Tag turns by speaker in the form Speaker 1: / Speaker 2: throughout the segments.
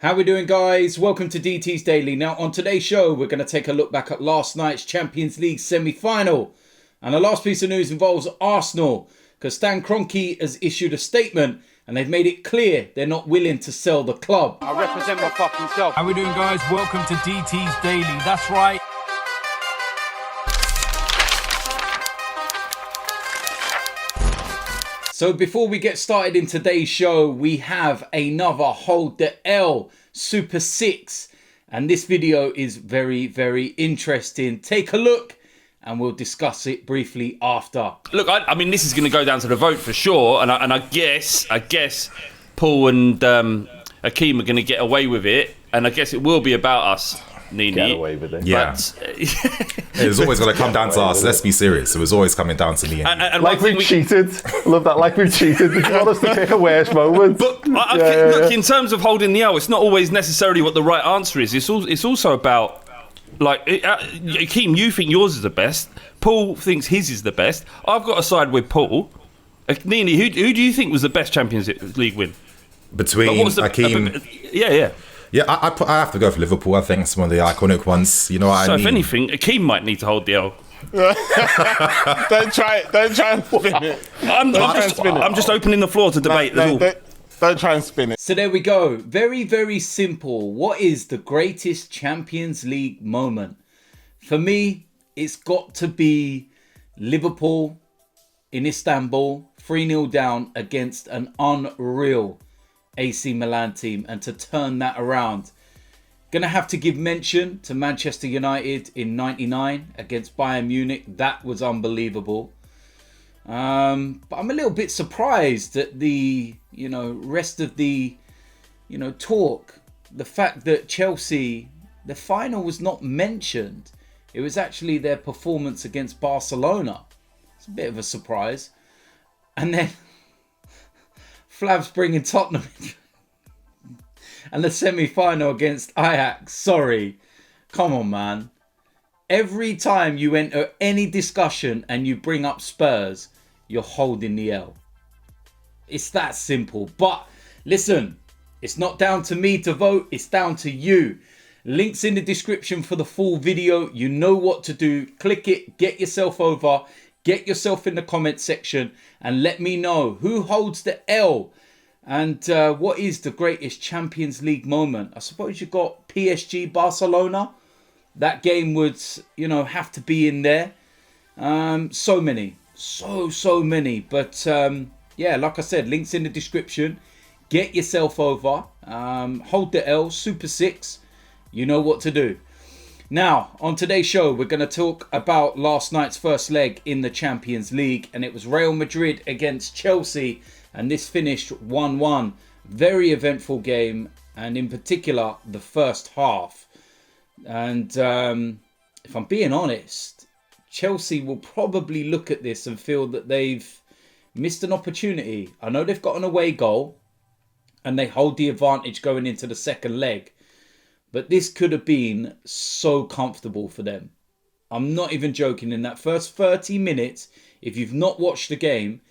Speaker 1: How we doing, guys? Welcome to DT's Daily. Now, on today's show, we're going to take a look back at last night's Champions League semi-final. And the last piece of news involves Arsenal, because Stan Kroenke has issued a statement and they've made it clear they're not willing to sell the club.
Speaker 2: I represent my fucking self.
Speaker 3: How we doing, guys? Welcome to DT's Daily. That's right.
Speaker 1: So before we get started in today's show, we have another Hold the L Super 6. And this video is very, very interesting. Take a look and we'll discuss it briefly after.
Speaker 4: Look, I mean, this is going to go down to the vote for sure. And I guess Paul and Akeem are going to get away with it. And I guess it will be about us, Nini.
Speaker 5: Get away with it.
Speaker 6: Yeah. It was always going to come down to us. Let's be serious. It was always coming down to me.
Speaker 4: And
Speaker 5: like we've cheated. Love that. Like we've cheated. Did you want us to pick a worse moment?
Speaker 4: But look, in terms of holding the L, it's not always necessarily what the right answer is. It's also about, like, Akeem, you think yours is the best. Paul thinks his is the best. I've got to side with Paul. Nini, who do you think was the best Champions League win?
Speaker 6: Between Akeem...
Speaker 4: Yeah,
Speaker 6: I have to go for Liverpool. I think it's one of the iconic ones. You know what I mean?
Speaker 4: So if anything, Akeem might need to hold the L.
Speaker 7: Don't try and spin it.
Speaker 4: I'm just opening the floor to debate.
Speaker 7: Don't try and spin it.
Speaker 1: So there we go. Very, very simple. What is the greatest Champions League moment? For me, it's got to be Liverpool in Istanbul, 3-0 down against an unreal AC Milan team, and to turn that around. Gonna have to give mention to Manchester United in '99 against Bayern Munich. That was unbelievable. But I'm a little bit surprised at the rest of the talk. The fact that Chelsea, the final was not mentioned. It was actually their performance against Barcelona. It's a bit of a surprise. And then Flav's bringing Tottenham in. And the semi-final against Ajax. Sorry. Come on, man. Every time you enter any discussion and you bring up Spurs, you're holding the L. It's that simple. But listen, it's not down to me to vote. It's down to you. Links in the description for the full video. You know what to do. Click it. Get yourself over. Get yourself in the comment section and let me know who holds the L and what is the greatest Champions League moment. I suppose you got PSG Barcelona. That game would, have to be in there. So many. So many. But yeah, like I said, links in the description. Get yourself over. Hold the L, Super 6. You know what to do. Now, on today's show, we're going to talk about last night's first leg in the Champions League. And it was Real Madrid against Chelsea. And this finished 1-1. Very eventful game. And in particular, the first half. And if I'm being honest, Chelsea will probably look at this and feel that they've missed an opportunity. I know they've got an away goal. And they hold the advantage going into the second leg. But this could have been so comfortable for them. I'm not even joking. In that first 30 minutes, if you've not watched the game,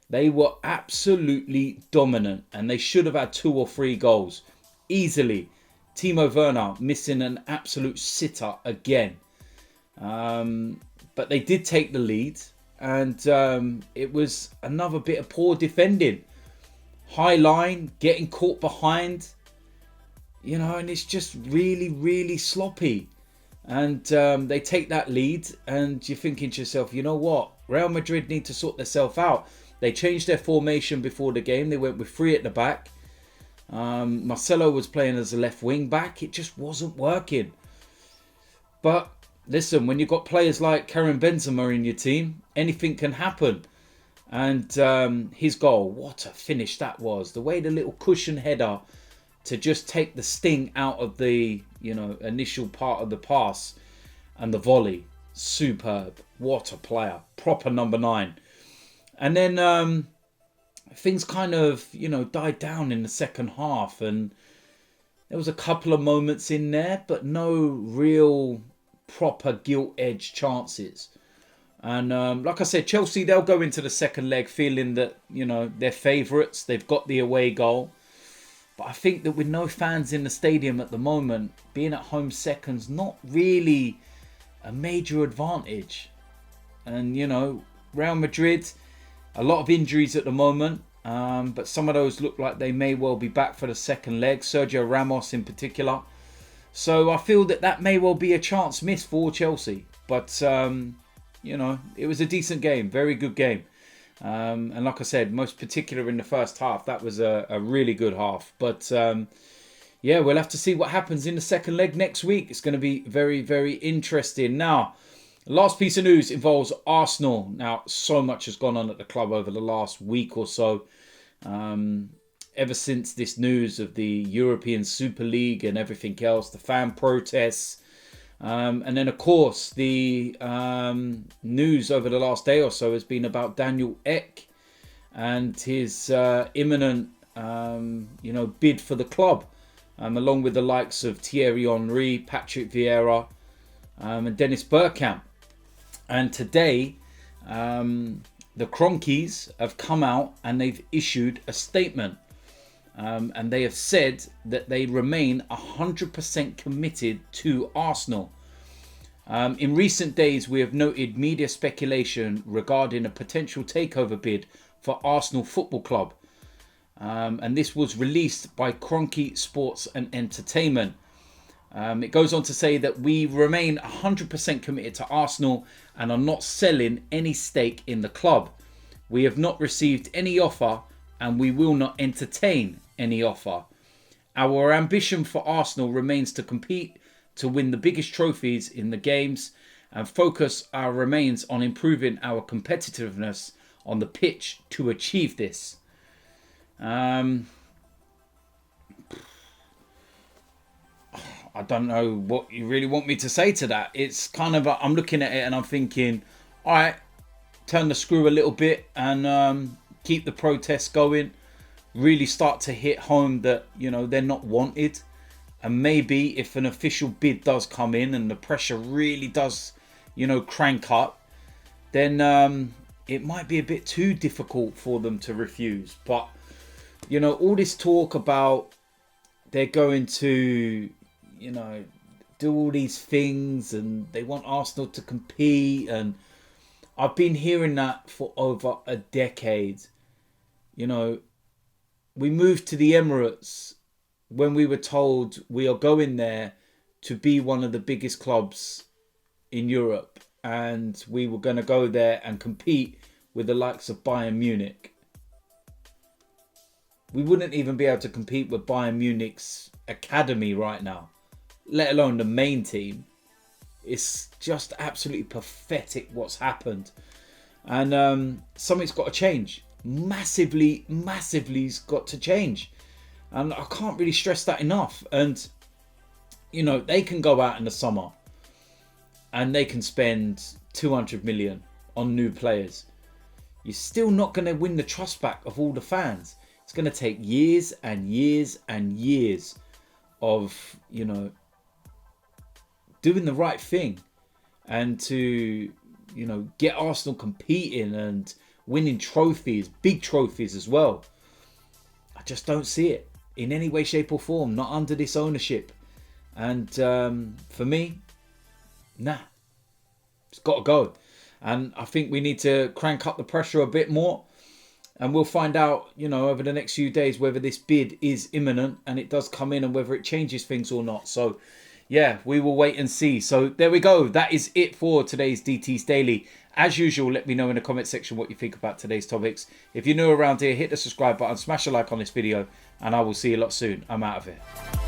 Speaker 1: they were absolutely dominant. And they should have had 2 or 3 goals. Easily. Timo Werner missing an absolute sitter again. But they did take the lead. And it was another bit of poor defending. High line, getting caught behind. And it's just really, really sloppy. And they take that lead and you're thinking to yourself, you know what? Real Madrid need to sort themselves out. They changed their formation before the game. They went with 3 at the back. Marcelo was playing as a left wing back. It just wasn't working. But listen, when you've got players like Karim Benzema in your team, anything can happen. And his goal, what a finish that was. The way the little cushion header to just take the sting out of the, initial part of the pass and the volley. Superb. What a player. Proper number 9. And then things kind of, died down in the second half. And there was a couple of moments in there, but no real proper gilt-edged chances. And like I said, Chelsea, they'll go into the second leg feeling that, they're favourites. They've got the away goal. But I think that with no fans in the stadium at the moment, being at home second's not really a major advantage. And, you know, Real Madrid, a lot of injuries at the moment. But some of those look like they may well be back for the second leg. Sergio Ramos in particular. So I feel that that may well be a chance missed for Chelsea. But, you know, it was a decent game. Very good game. And like I said, most particular in the first half. That was a really good half. But, yeah, we'll have to see what happens in the second leg next week. It's going to be very, very interesting. Now, last piece of news involves Arsenal. Now, so much has gone on at the club over the last week or so. Ever since this news of the European Super League and everything else, the fan protests. And then, of course, the news over the last day or so has been about Daniel Ek and his imminent, you know, bid for the club, along with the likes of Thierry Henry, Patrick Vieira, and Dennis Bergkamp. And today, the Kroenkes have come out and they've issued a statement. And they have said that they remain 100% committed to Arsenal. In recent days, we have noted media speculation regarding a potential takeover bid for Arsenal Football Club. And this was released by Kroenke Sports and Entertainment. It goes on to say that we remain 100% committed to Arsenal and are not selling any stake in the club. We have not received any offer and we will not entertain any offer. Our ambition for Arsenal remains to compete, to win the biggest trophies in the games, and focus our remains on improving our competitiveness on the pitch to achieve this. I don't know what you really want me to say to that. It's kind of, I'm looking at it and I'm thinking, all right, turn the screw a little bit and keep the protests going. Really start to hit home that, you know, they're not wanted. And maybe if an official bid does come in and the pressure really does, you know, crank up, then it might be a bit too difficult for them to refuse. But, you know, all this talk about they're going to, you know, do all these things and they want Arsenal to compete. And I've been hearing that for over a decade. You know, we moved to the Emirates when we were told we are going there to be one of the biggest clubs in Europe. And we were going to go there and compete with the likes of Bayern Munich. We wouldn't even be able to compete with Bayern Munich's academy right now, let alone the main team. It's just absolutely pathetic what's happened. And something's got to change. Massively's got to change. And I can't really stress that enough. And, you know, they can go out in the summer and they can spend 200 million on new players. You're still not going to win the trust back of all the fans. It's going to take years and years and years of, you know, doing the right thing and to, you know, get Arsenal competing and winning trophies, big trophies as well. I just don't see it in any way, shape or form, not under this ownership. And for me, nah, it's got to go. And I think we need to crank up the pressure a bit more. And we'll find out, you know, over the next few days whether this bid is imminent and it does come in and whether it changes things or not. So, yeah, we will wait and see. So, there we go. That is it for today's DT's Daily. As usual, let me know in the comment section what you think about today's topics. If you're new around here, hit the subscribe button, smash a like on this video, and I will see you a lot soon. I'm out of here.